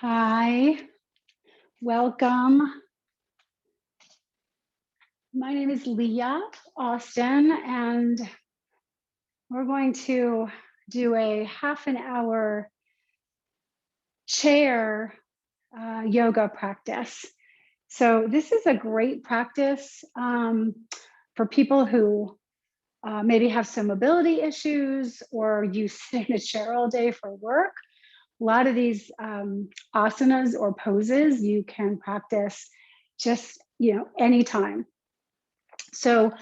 Hi, welcome. My name is Leah Austin, and we're going to do a half an hour chair yoga practice. So, this is a great practice for people who maybe have some mobility issues or you sit in a chair all day for work. A lot of these asanas or poses you can practice just anytime. So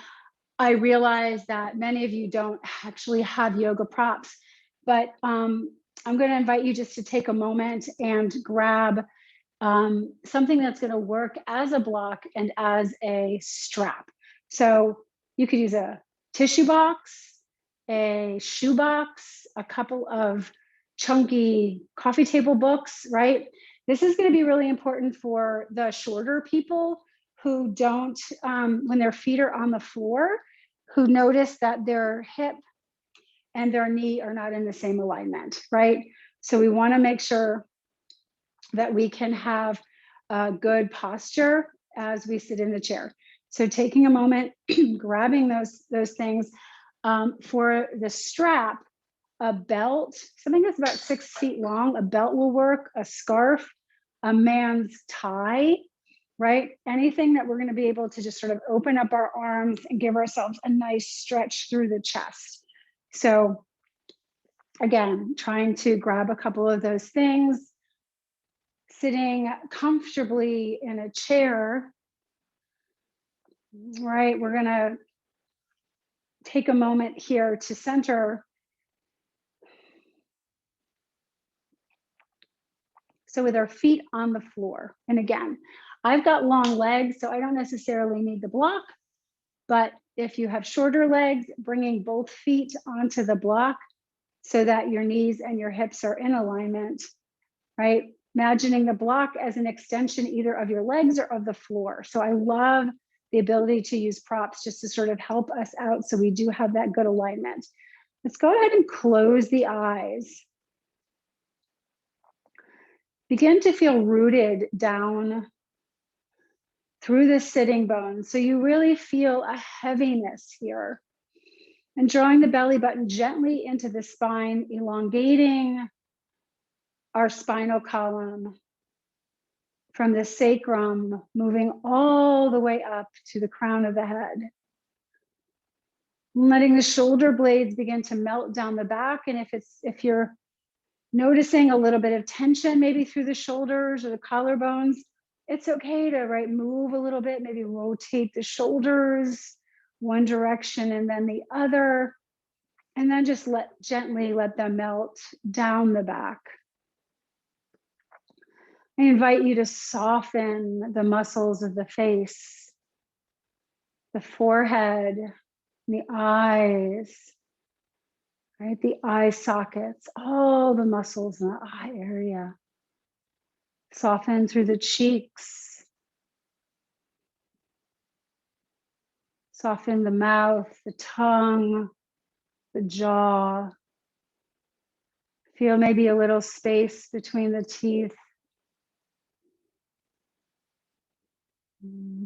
I realize that many of you don't actually have yoga props, but I'm going to invite you just to take a moment and grab something that's going to work as a block and as a strap. So you could use a tissue box, a shoe box, a couple of chunky coffee table books, right? This is going to be really important for the shorter people who don't, when their feet are on the floor, who notice that their hip and their knee are not in the same alignment, right? So we want to make sure that we can have a good posture as we sit in the chair. So taking a moment, grabbing those things. For the strap, a belt, something that's about 6 feet long, a belt will work, a scarf, a man's tie, right? Anything that we're going to be able to just sort of open up our arms and give ourselves a nice stretch through the chest. So again, trying to grab a couple of those things, sitting comfortably in a chair, right? We're going to take a moment here to center. So with our feet on the floor. And again, I've got long legs, so I don't necessarily need the block. But if you have shorter legs, bringing both feet onto the block so that your knees and your hips are in alignment, right? Imagining the block as an extension either of your legs or of the floor. So I love the ability to use props just to sort of help us out so we do have that good alignment. Let's go ahead and close the eyes. Begin to feel rooted down through the sitting bones. So you really feel a heaviness here. And drawing the belly button gently into the spine, elongating our spinal column from the sacrum, moving all the way up to the crown of the head. Letting the shoulder blades begin to melt down the back. And if you're noticing a little bit of tension, maybe through the shoulders or the collarbones, it's okay to move a little bit, maybe rotate the shoulders one direction and then the other, and then just gently let them melt down the back. I invite you to soften the muscles of the face, the forehead, the eyes, right? The eye sockets, all the muscles in the eye area. Soften through the cheeks. Soften the mouth, the tongue, the jaw. Feel maybe a little space between the teeth.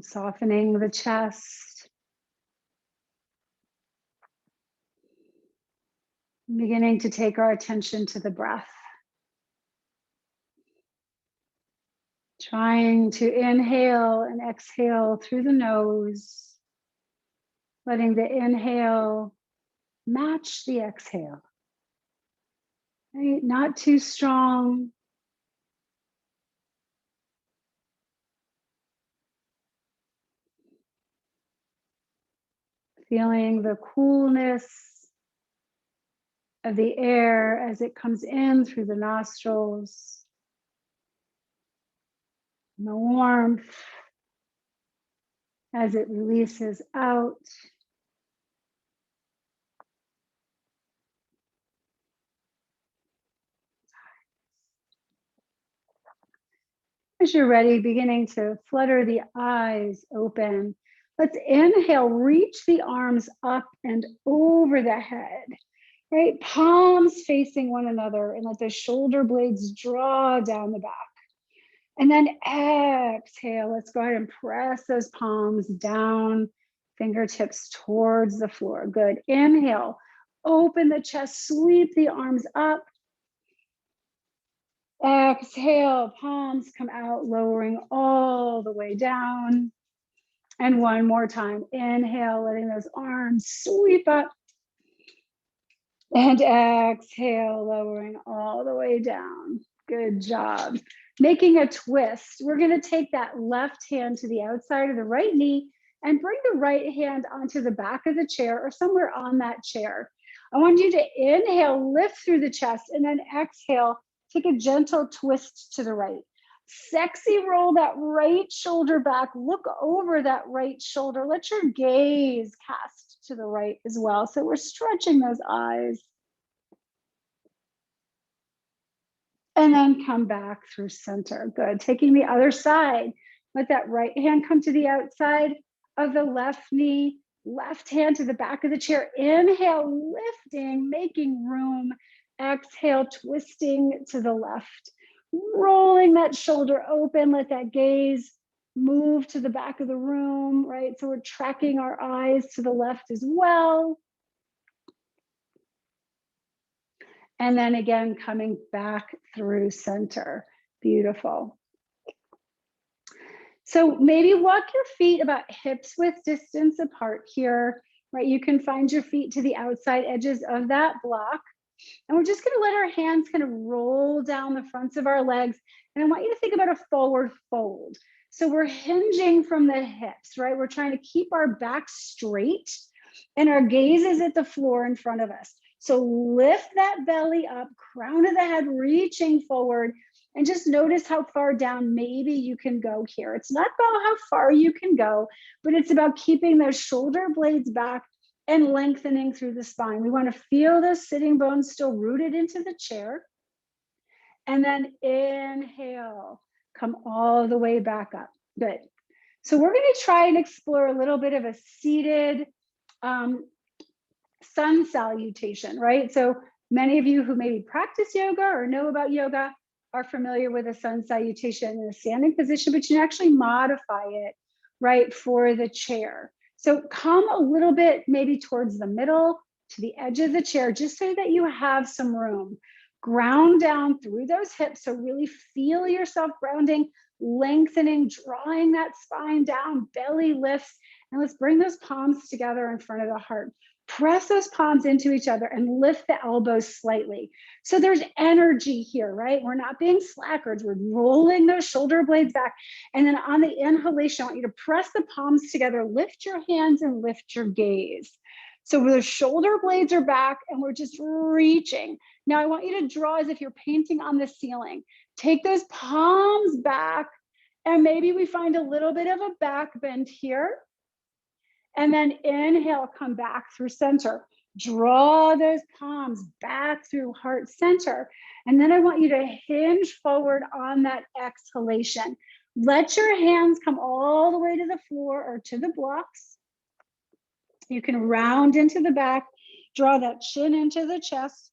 Softening the chest. Beginning to take our attention to the breath. Trying to inhale and exhale through the nose. Letting the inhale match the exhale. Right? Not too strong. Feeling the coolness of the air as it comes in through the nostrils. And the warmth as it releases out. As you're ready, beginning to flutter the eyes open. Let's inhale, reach the arms up and over the head, right? Palms facing one another, and let the shoulder blades draw down the back. And then exhale. Let's go ahead and press those palms down, fingertips towards the floor. Good. Inhale. Open the chest, sweep the arms up. Exhale, palms come out, lowering all the way down. And one more time. Inhale, letting those arms sweep up. And exhale, lowering all the way down. Good job. Making a twist. We're going to take that left hand to the outside of the right knee and bring the right hand onto the back of the chair or somewhere on that chair. I want you to inhale, lift through the chest, and then exhale, take a gentle twist to the right. Sexy roll that right shoulder back. Look over that right shoulder. Let your gaze cast to the right as well. So we're stretching those eyes. And then come back through center. Good. Taking the other side. Let that right hand come to the outside of the left knee. Left hand to the back of the chair. Inhale, lifting, making room. Exhale, twisting to the left. Rolling that shoulder open. Let that gaze move to the back of the room, right? So we're tracking our eyes to the left as well. And then again, coming back through center. Beautiful. So maybe walk your feet about hips width distance apart here, right? You can find your feet to the outside edges of that block. And we're just gonna let our hands kind of roll down the fronts of our legs. And I want you to think about a forward fold. So we're hinging from the hips, right? We're trying to keep our back straight and our gaze is at the floor in front of us. So lift that belly up, crown of the head reaching forward, and just notice how far down maybe you can go here. It's not about how far you can go, but it's about keeping those shoulder blades back and lengthening through the spine. We want to feel those sitting bones still rooted into the chair. And then inhale, come all the way back up. Good. So we're going to try and explore a little bit of a seated sun salutation, right? So many of you who maybe practice yoga or know about yoga are familiar with a sun salutation in a standing position, but you can actually modify it, right, for the chair. So come a little bit maybe towards the middle, to the edge of the chair, just so that you have some room. Ground down through those hips, so really feel yourself grounding, lengthening, drawing that spine down, belly lifts, and let's bring those palms together in front of the heart. Press those palms into each other and lift the elbows slightly. So there's energy here, right? We're not being slackers. We're rolling those shoulder blades back. And then on the inhalation, I want you to press the palms together, lift your hands and lift your gaze. So the shoulder blades are back and we're just reaching. Now I want you to draw as if you're painting on the ceiling. Take those palms back and maybe we find a little bit of a back bend here. And then inhale, come back through center. Draw those palms back through heart center. And then I want you to hinge forward on that exhalation. Let your hands come all the way to the floor or to the blocks. You can round into the back, draw that chin into the chest.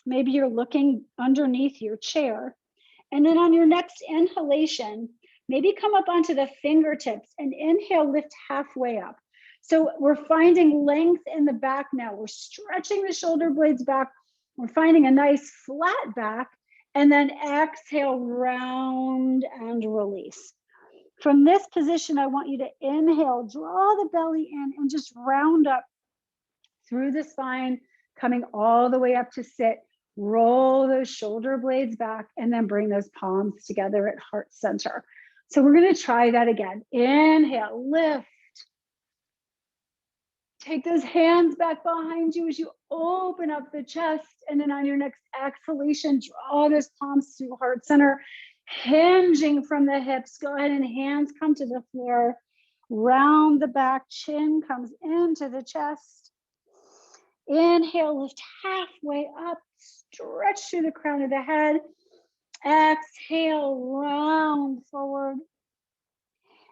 Maybe you're looking underneath your chair. And then on your next inhalation, maybe come up onto the fingertips and inhale, lift halfway up. So we're finding length in the back now. We're stretching the shoulder blades back. We're finding a nice flat back. And then exhale, round and release. From this position, I want you to inhale, draw the belly in and just round up through the spine, coming all the way up to sit. Roll those shoulder blades back and then bring those palms together at heart center. So we're going to try that again. Inhale, lift. Take those hands back behind you as you open up the chest. And then on your next exhalation, draw those palms to heart center, hinging from the hips. Go ahead and hands come to the floor. Round the back, chin comes into the chest. Inhale, lift halfway up, stretch through the crown of the head. Exhale, round forward.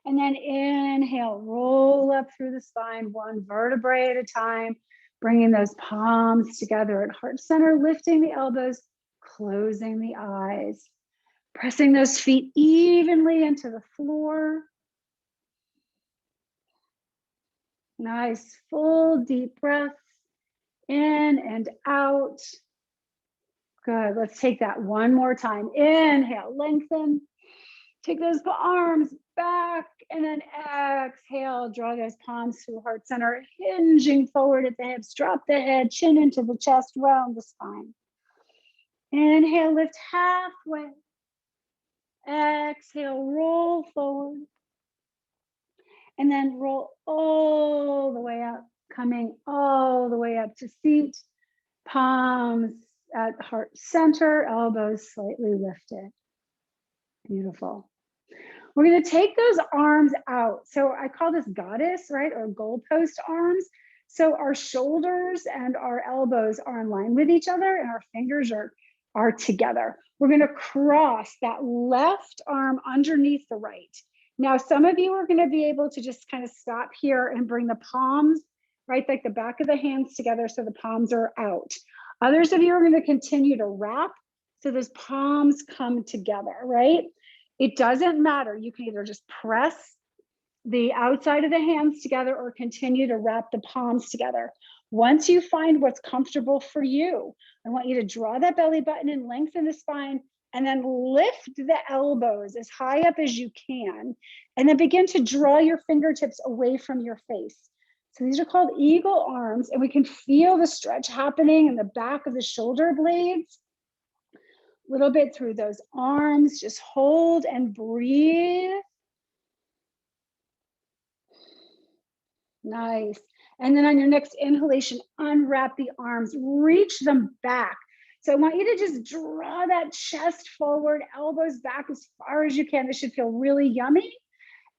And then inhale, roll up through the spine, one vertebrae at a time, bringing those palms together at heart center, lifting the elbows, closing the eyes. Pressing those feet evenly into the floor. Nice, full deep breaths in and out. Good, let's take that one more time. Inhale, lengthen. Take those arms back and then exhale, draw those palms to heart center, hinging forward at the hips, drop the head, chin into the chest, round the spine. Inhale, lift halfway. Exhale, roll forward. And then roll all the way up, coming all the way up to feet, palms at heart center, elbows slightly lifted. Beautiful. We're going to take those arms out. So I call this goddess, right? Or goalpost arms. So our shoulders and our elbows are in line with each other and our fingers are together. We're going to cross that left arm underneath the right. Now, some of you are going to be able to just kind of stop here and bring the palms, right? Like the back of the hands together so the palms are out. Others of you are going to continue to wrap so those palms come together, right? It doesn't matter. You can either just press the outside of the hands together or continue to wrap the palms together. Once you find what's comfortable for you, I want you to draw that belly button and lengthen the spine and then lift the elbows as high up as you can. And then begin to draw your fingertips away from your face. So these are called eagle arms, and we can feel the stretch happening in the back of the shoulder blades. A little bit through those arms, just hold and breathe. Nice. And then on your next inhalation, unwrap the arms, reach them back. So I want you to just draw that chest forward, elbows back as far as you can. This should feel really yummy.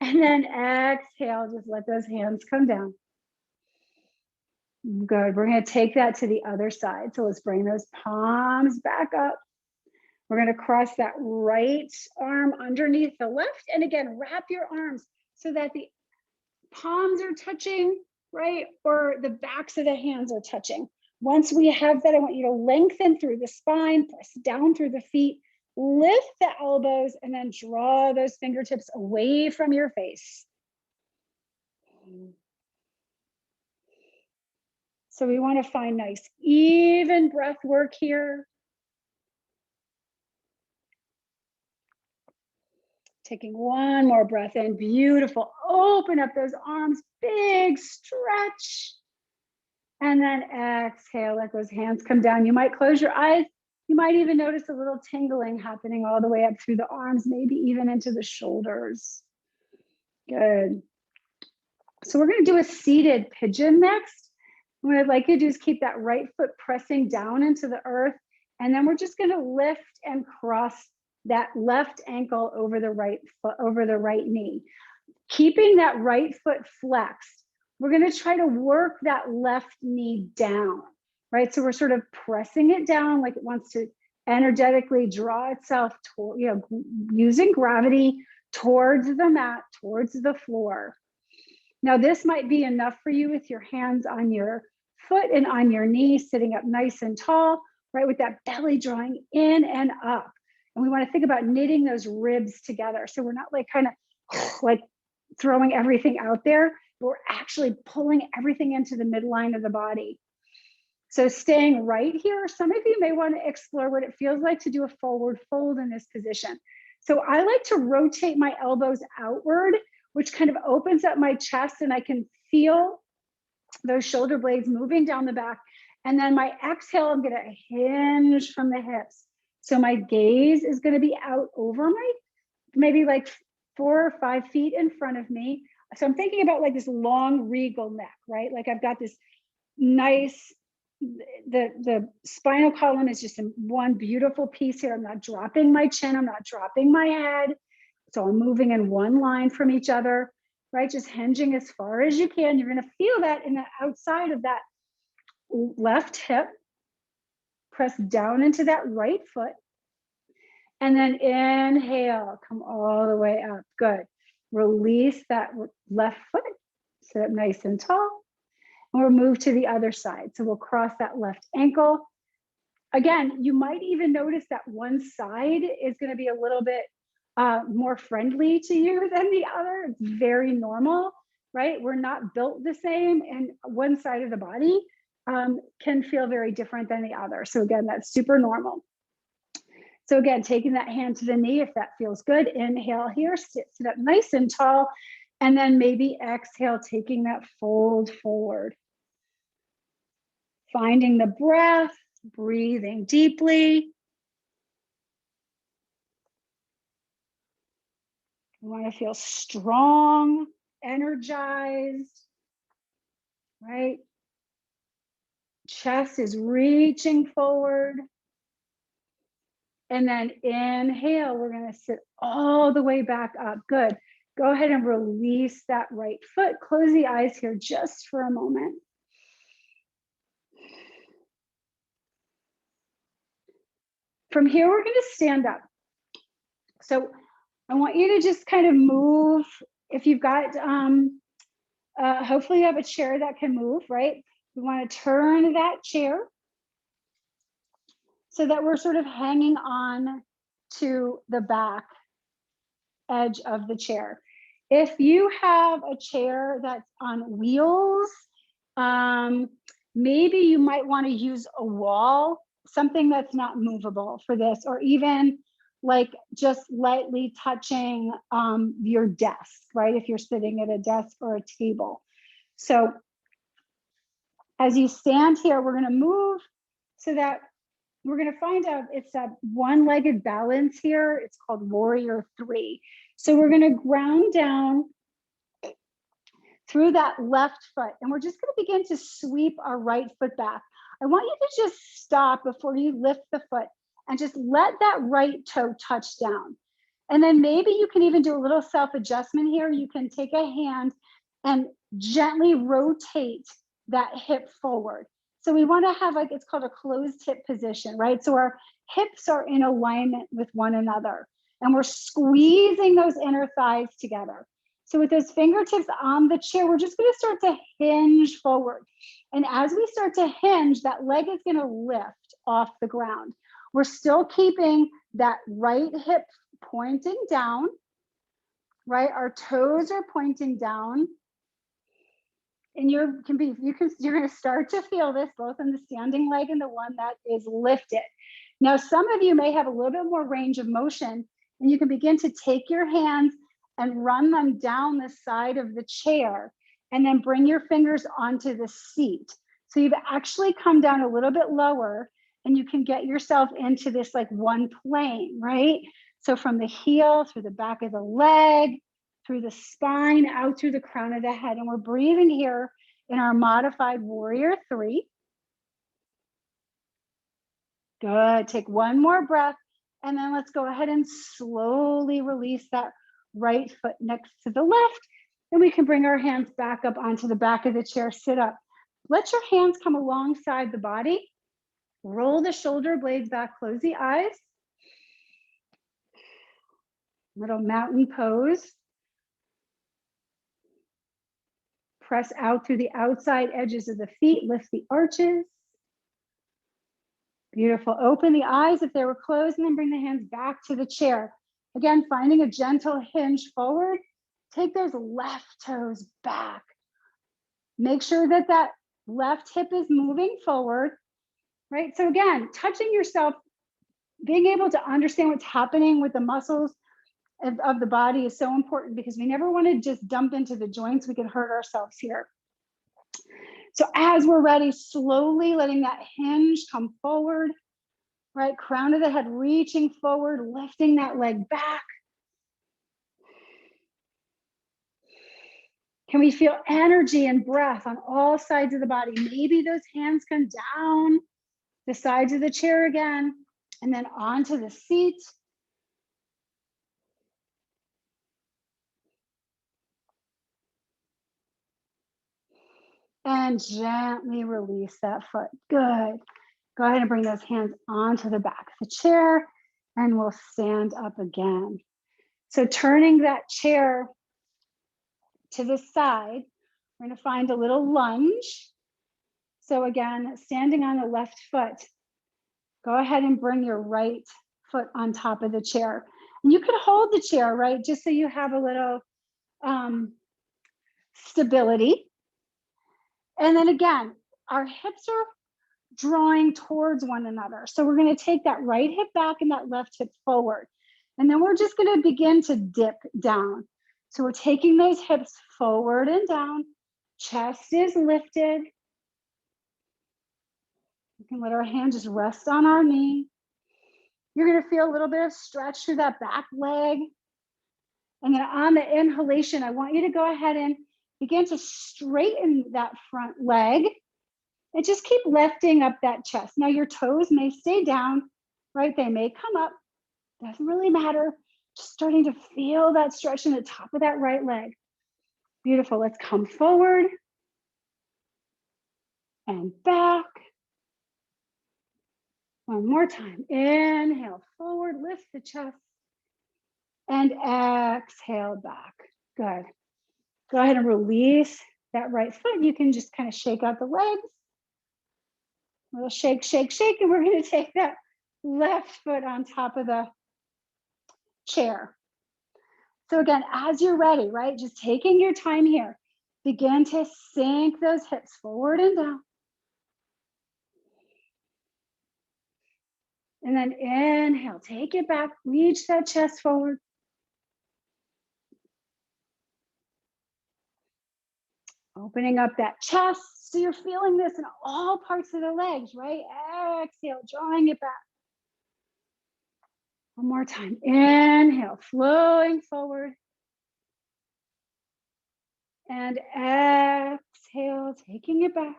And then exhale, just let those hands come down. Good. We're going to take that to the other side. So let's bring those palms back up. We're going to cross that right arm underneath the left. And again, wrap your arms so that the palms are touching, right? Or the backs of the hands are touching. Once we have that, I want you to lengthen through the spine, press down through the feet, lift the elbows, and then draw those fingertips away from your face. So we want to find nice, even breath work here. Taking one more breath in, beautiful. Open up those arms, big stretch. And then exhale, let those hands come down. You might close your eyes. You might even notice a little tingling happening all the way up through the arms, maybe even into the shoulders. Good. So we're going to do a seated pigeon next. What I'd like you to do is keep that right foot pressing down into the earth. And then we're just going to lift and cross that left ankle over the right foot, over the right knee. Keeping that right foot flexed, we're going to try to work that left knee down, right? So we're sort of pressing it down like it wants to energetically draw itself toward, using gravity towards the mat, towards the floor. Now, this might be enough for you with your hands on your foot and on your knee, sitting up nice and tall, right? With that belly drawing in and up. And we want to think about knitting those ribs together. So we're not like kind of like throwing everything out there, but we're actually pulling everything into the midline of the body. So staying right here, some of you may want to explore what it feels like to do a forward fold in this position. So I like to rotate my elbows outward, which kind of opens up my chest, and I can feel those shoulder blades moving down the back. And then my exhale, I'm going to hinge from the hips. So my gaze is going to be out over my, maybe like 4 or 5 feet in front of me. So I'm thinking about like this long regal neck, right? Like I've got this nice, the spinal column is just in one beautiful piece here. I'm not dropping my chin. I'm not dropping my head. So I'm moving in one line from each other, right? Just hinging as far as you can. You're going to feel that in the outside of that left hip. Press down into that right foot. And then inhale, come all the way up. Good. Release that left foot. Sit up nice and tall. And we'll move to the other side. So we'll cross that left ankle. again, you might even notice that one side is going to be a little bit more friendly to you than the other. It's very normal, right? We're not built the same, and one side of the body can feel very different than the other. So again, that's super normal. So again, taking that hand to the knee, if that feels good, inhale here, sit up nice and tall, and then maybe exhale, taking that fold forward. Finding the breath, breathing deeply. You want to feel strong, energized, right? Chest is reaching forward. And then inhale, we're going to sit all the way back up. Good. Go ahead and release that right foot. Close the eyes here just for a moment. From here, we're going to stand up. So I want you to just kind of move. If you've got, hopefully you have a chair that can move, right? We want to turn that chair so that we're sort of hanging on to the back edge of the chair. If you have a chair that's on wheels, maybe you might want to use a wall, something that's not movable for this, or even like just lightly touching your desk, right? If you're sitting at a desk or a table. So as you stand here, we're going to move so that we're going to find out it's that one-legged balance here. It's called Warrior 3. So we're going to ground down through that left foot, and we're just going to begin to sweep our right foot back. I want you to just stop before you lift the foot and just let that right toe touch down. And then maybe you can even do a little self-adjustment here. You can take a hand and gently rotate that hip forward. So we want to have, like, it's called a closed hip position, right? So our hips are in alignment with one another, and we're squeezing those inner thighs together. So with those fingertips on the chair, we're just going to start to hinge forward. And as we start to hinge, that leg is going to lift off the ground. We're still keeping that right hip pointing down, right? Our toes are pointing down. And you're going to start to feel this both in the standing leg and the one that is lifted. Now, some of you may have a little bit more range of motion, and you can begin to take your hands and run them down the side of the chair, and then bring your fingers onto the seat. So you've actually come down a little bit lower, and you can get yourself into this like one plane, right? So from the heel through the back of the leg, through the spine, out through the crown of the head. And we're breathing here in our modified Warrior 3. Good. Take one more breath, and then let's go ahead and slowly release that right foot next to the left. And we can bring our hands back up onto the back of the chair, sit up. Let your hands come alongside the body. Roll the shoulder blades back, close the eyes. Little mountain pose. Press out through the outside edges of the feet, lift the arches. Beautiful. Open the eyes if they were closed, and then bring the hands back to the chair. Again, finding a gentle hinge forward. Take those left toes back. Make sure that that left hip is moving forward, right? So again, touching yourself, being able to understand what's happening with the muscles of the body is so important, because we never want to just dump into the joints. We can hurt ourselves here. So as we're ready, slowly letting that hinge come forward, right? Crown of the head reaching forward, lifting that leg back. Can we feel energy and breath on all sides of the body? Maybe those hands come down the sides of the chair again, and then onto the seat. And gently release that foot. Good. Go ahead and bring those hands onto the back of the chair, and we'll stand up again. So turning that chair to the side, we're going to find a little lunge. So again, standing on the left foot, Go ahead and bring your right foot on top of the chair. And you can hold the chair, right? Just so you have a little um, stability. And then again, our hips are drawing towards one another. So we're going to take that right hip back and that left hip forward. And then we're just going to begin to dip down. So we're taking those hips forward and down. Chest is lifted. You can let our hand just rest on our knee. You're going to feel a little bit of stretch through that back leg. And then on the inhalation, I want you to go ahead and begin to straighten that front leg and just keep lifting up that chest. Now your toes may stay down, right? They may come up. Doesn't really matter. Just starting to feel that stretch in the top of that right leg. Beautiful. Let's come forward and back. One more time. Inhale forward, lift the chest, and exhale back. Good. Go ahead and release that right foot. You can just kind of shake out the legs. A little shake, shake, shake. And we're going to take that left foot on top of the chair. So again, as you're ready, right, just taking your time here, begin to sink those hips forward and down. And then inhale, take it back, reach that chest forward. Opening up that chest. So you're feeling this in all parts of the legs, right? Exhale, drawing it back. One more time. Inhale, flowing forward. And exhale, taking it back.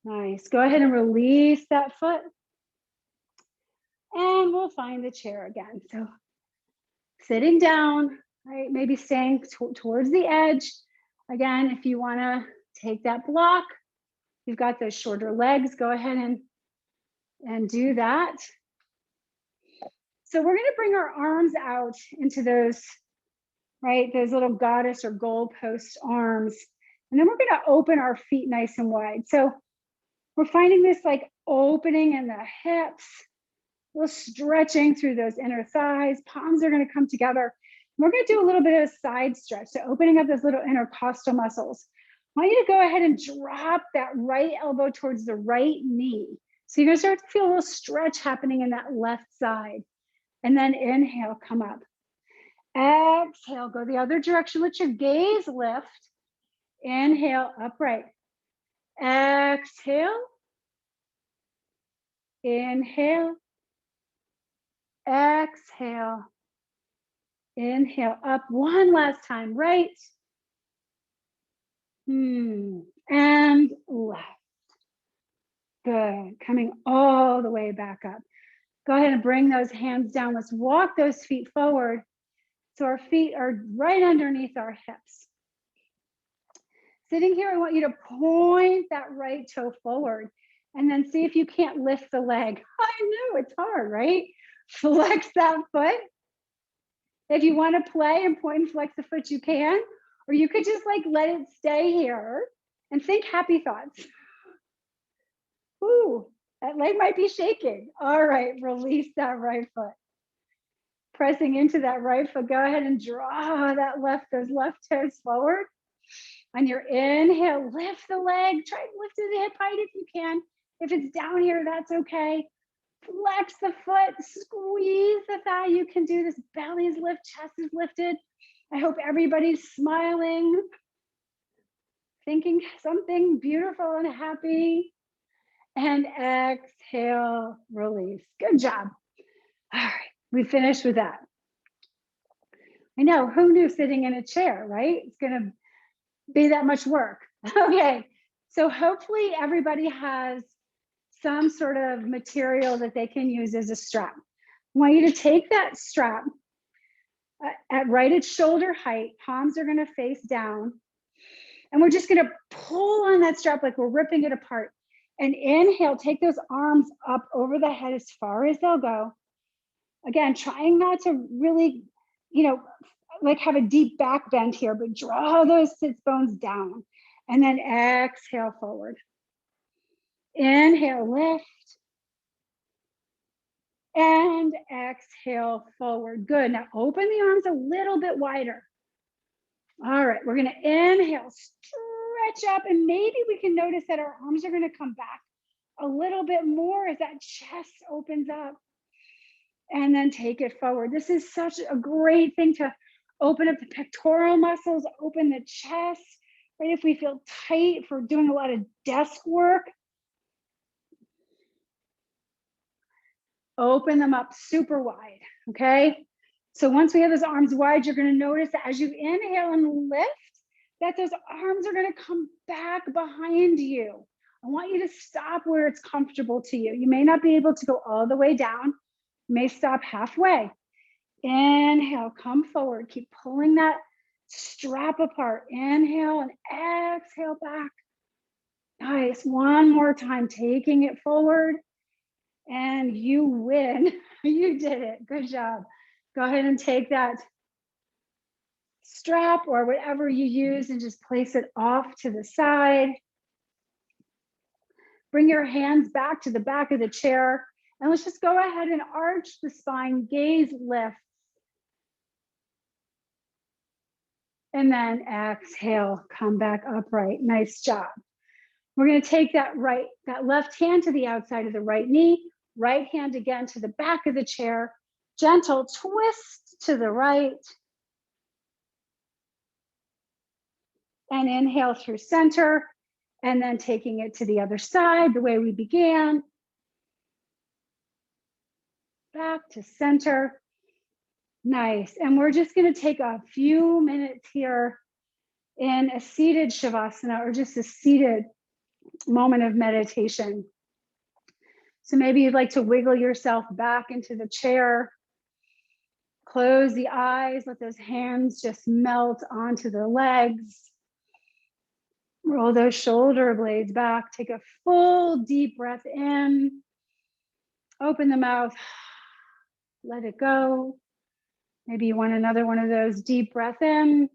Nice. Go ahead and release that foot. And we'll find the chair again. So sitting down, right? Maybe staying towards the edge. Again, if you want to take that block, you've got those shorter legs, go ahead and do that. So we're going to bring our arms out into those, right? Those little goddess or goalpost arms. And then we're going to open our feet nice and wide. So we're finding this like opening in the hips, a little stretching through those inner thighs. Palms are going to come together. We're going to do a little bit of a side stretch. So opening up those little intercostal muscles. I want you to go ahead and drop that right elbow towards the right knee. So you're going to start to feel a little stretch happening in that left side. And then inhale, come up. Exhale, go the other direction. Let your gaze lift. Inhale, upright. Exhale. Inhale. Exhale. Inhale, up. One last time, right. And left. Good. Coming all the way back up. Go ahead and bring those hands down. Let's walk those feet forward. So our feet are right underneath our hips. Sitting here, I want you to point that right toe forward and then see if you can't lift the leg. I know it's hard, right? Flex that foot. If you want to play and point and flex the foot, you can. Or you could just like let it stay here and think happy thoughts. Ooh, that leg might be shaking. All right, release that right foot. Pressing into that right foot, go ahead and draw those left toes forward. On your inhale, lift the leg. Try to lift it to hip height if you can. If it's down here, that's okay. Flex the foot, squeeze the thigh. You can do this. Belly is lifted, chest is lifted. I hope everybody's smiling, thinking something beautiful and happy. And exhale, release. Good job. All right, we finished with that. I know, who knew sitting in a chair, right? It's gonna be that much work. Okay, so hopefully everybody has some sort of material that they can use as a strap. I want you to take that strap right at shoulder height. Palms are going to face down. And we're just going to pull on that strap like we're ripping it apart. And inhale, take those arms up over the head as far as they'll go. Again, trying not to really, like have a deep back bend here, but draw those sits bones down. And then exhale forward. Inhale, lift. And exhale forward. Good. Now open the arms a little bit wider. All right, we're gonna inhale, stretch up, and maybe we can notice that our arms are gonna come back a little bit more as that chest opens up. And then take it forward. This is such a great thing to open up the pectoral muscles, open the chest, right? If we feel tight, if we're doing a lot of desk work, open them up super wide, okay? So once we have those arms wide, you're gonna notice that as you inhale and lift, that those arms are gonna come back behind you. I want you to stop where it's comfortable to you. You may not be able to go all the way down. You may stop halfway. Inhale, come forward. Keep pulling that strap apart. Inhale and exhale back. Nice. One more time, taking it forward. And you win. You did it. Good job. Go ahead and take that strap or whatever you use and just place it off to the side. Bring your hands back to the back of the chair. And let's just go ahead and arch the spine, gaze lift. And then exhale, come back upright. Nice job. We're going to take that left hand to the outside of the right knee, right hand again to the back of the chair, gentle twist to the right. And inhale through center, and then taking it to the other side, the way we began. Back to center. Nice. And we're just going to take a few minutes here in a seated shavasana, or just a seated moment of meditation. So maybe you'd like to wiggle yourself back into the chair. Close the eyes, let those hands just melt onto the legs. Roll those shoulder blades back. Take a full deep breath in. Open the mouth. Let it go. Maybe you want another one of those deep breath in.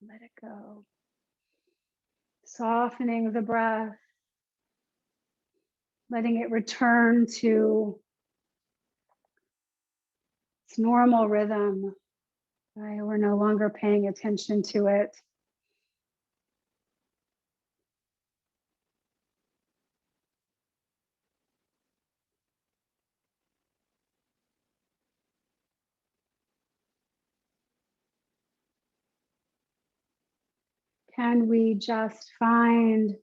Let it go. Softening the breath. Letting it return to its normal rhythm. Right? We're no longer paying attention to it. Can we just find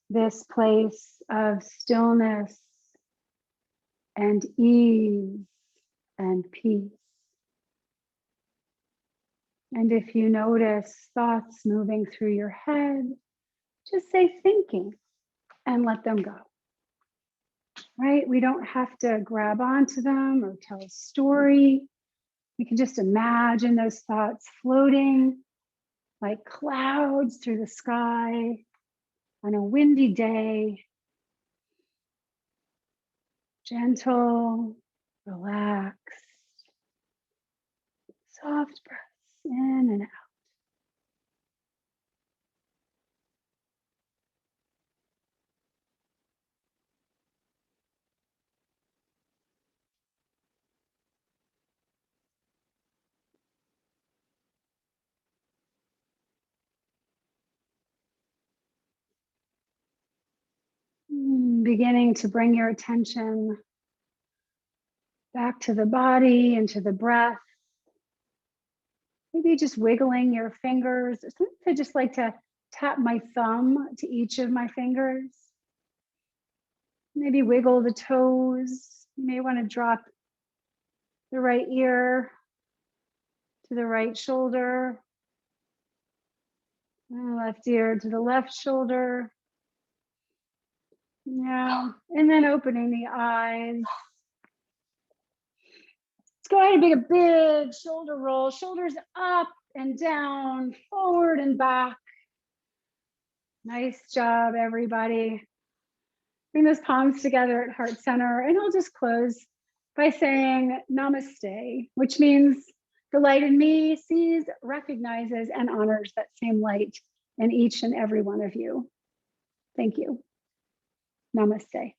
this place of stillness and ease and peace? And if you notice thoughts moving through your head, just say thinking and let them go. Right? We don't have to grab onto them or tell a story. We can just imagine those thoughts floating like clouds through the sky on a windy day. Gentle, relaxed, soft breaths in and out. Beginning to bring your attention back to the body and to the breath. Maybe just wiggling your fingers. Sometimes I just like to tap my thumb to each of my fingers. Maybe wiggle the toes. You may want to drop the right ear to the right shoulder. And left ear to the left shoulder. Yeah, and then opening the eyes. Let's go ahead and make a big shoulder roll. Shoulders up and down, forward and back. Nice job, everybody. Bring those palms together at heart center, and I'll just close by saying namaste, which means the light in me sees, recognizes, and honors that same light in each and every one of you. Thank you. Namaste.